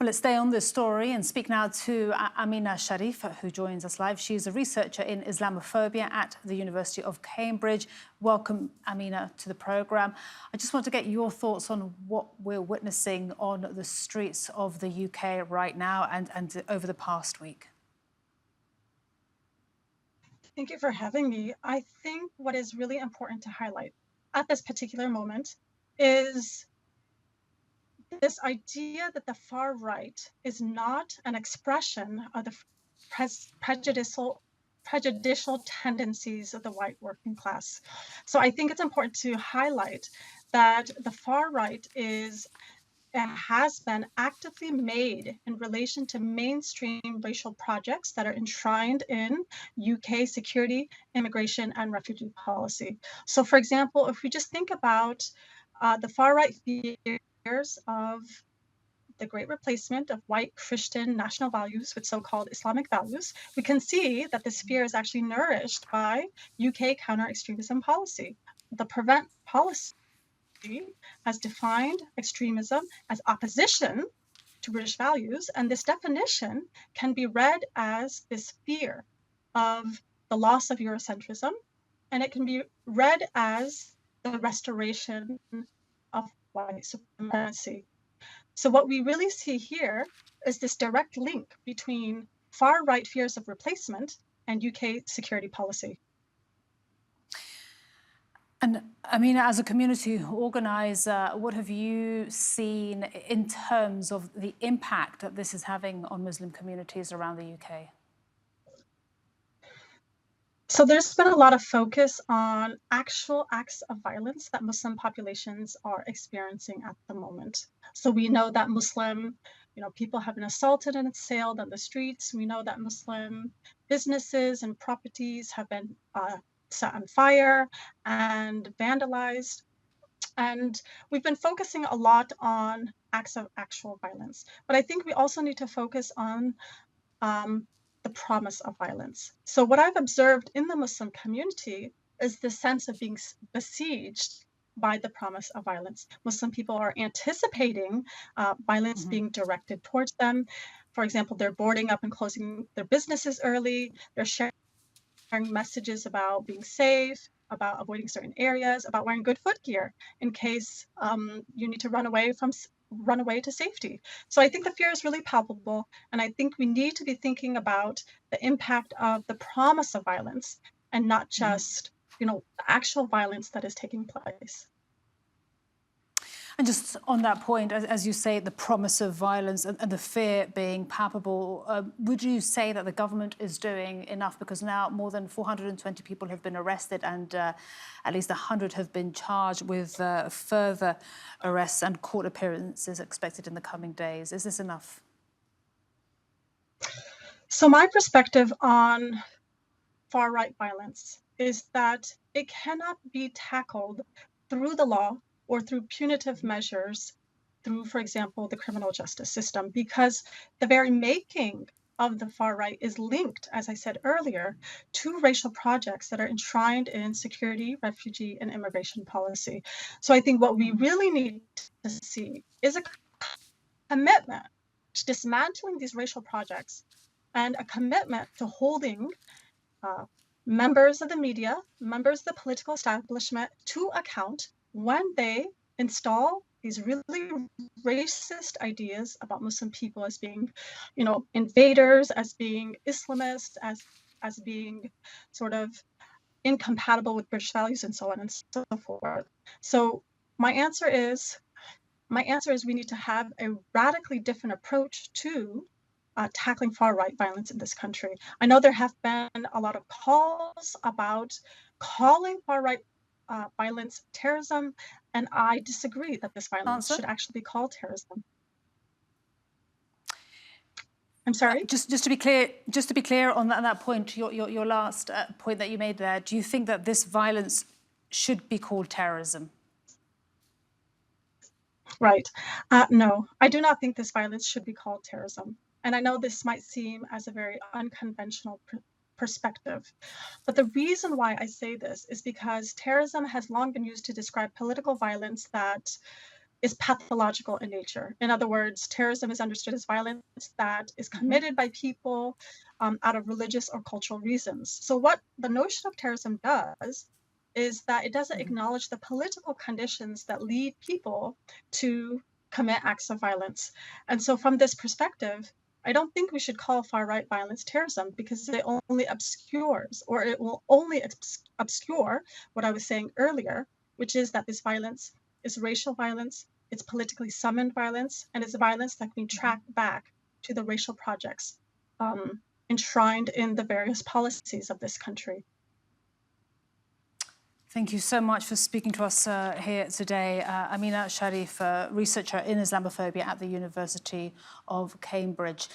Well, let's stay on this story and speak now to Amina Shareef, who joins us live. She's a researcher in Islamophobia at the University of Cambridge. Welcome, Amina, to the programme. I just want to get your thoughts on what we're witnessing on the streets of the UK right now and over the past week. Thank you for having me. I think what is really important to highlight at this particular moment is this idea that the far right is not an expression of the prejudicial tendencies of the white working class. So I think it's important to highlight that the far right is and has been actively made in relation to mainstream racial projects that are enshrined in UK security, immigration, and refugee policy. So for example, if we just think about the far right fears of the great replacement of white Christian national values with so-called Islamic values, we can see that this fear is actually nourished by UK counter-extremism policy. The PREVENT policy has defined extremism as opposition to British values, and this definition can be read as this fear of the loss of Eurocentrism, and it can be read as the restoration of white supremacy. So what we really see here is this direct link between far-right fears of replacement and UK security policy. And Amina, as a community organizer, what have you seen in terms of the impact that this is having on Muslim communities around the UK? So there's been a lot of focus on actual acts of violence that Muslim populations are experiencing at the moment. So we know that Muslim, people have been assaulted and assailed on the streets. We know that Muslim businesses and properties have been set on fire and vandalized. And we've been focusing a lot on acts of actual violence. But I think we also need to focus on the promise of violence. So what I've observed in the Muslim community is the sense of being besieged by the promise of violence. Muslim people are anticipating violence being directed towards them. For example, they're boarding up and closing their businesses early. They're sharing messages about being safe, about avoiding certain areas, about wearing good footgear in case you need to run away to safety. So I think the fear is really palpable, and I think we need to be thinking about the impact of the promise of violence and not just, the actual violence that is taking place. And just on that point, as you say, the promise of violence and the fear being palpable, would you say that the government is doing enough? Because now more than 420 people have been arrested and at least 100 have been charged with further arrests and court appearances expected in the coming days. Is this enough? So my perspective on far-right violence is that it cannot be tackled through the law or through punitive measures through, for example, the criminal justice system, because the very making of the far right is linked, as I said earlier, to racial projects that are enshrined in security, refugee, and immigration policy. So I think what we really need to see is a commitment to dismantling these racial projects and a commitment to holding members of the media, members of the political establishment to account when they install these really racist ideas about Muslim people as being, invaders, as being Islamists, as being sort of incompatible with British values, and so on and so forth. So my answer is we need to have a radically different approach to tackling far-right violence in this country. I know there have been a lot of calls about calling far-right violence terrorism, and I disagree that this violence should actually be called terrorism. I'm sorry. Just to be clear on that point, your last point that you made there. Do you think that this violence should be called terrorism? Right. No, I do not think this violence should be called terrorism. And I know this might seem as a very unconventional perspective. But the reason why I say this is because terrorism has long been used to describe political violence that is pathological in nature. In other words, terrorism is understood as violence that is committed by people out of religious or cultural reasons. So, what the notion of terrorism does is that it doesn't acknowledge the political conditions that lead people to commit acts of violence. And so, from this perspective, I don't think we should call far right violence terrorism because it only obscures, or it will only obscure what I was saying earlier, which is that this violence is racial violence, it's politically summoned violence, and it's violence that can be tracked back to the racial projects enshrined in the various policies of this country. Thank you so much for speaking to us here today. Amina Shareef, researcher in Islamophobia at the University of Cambridge.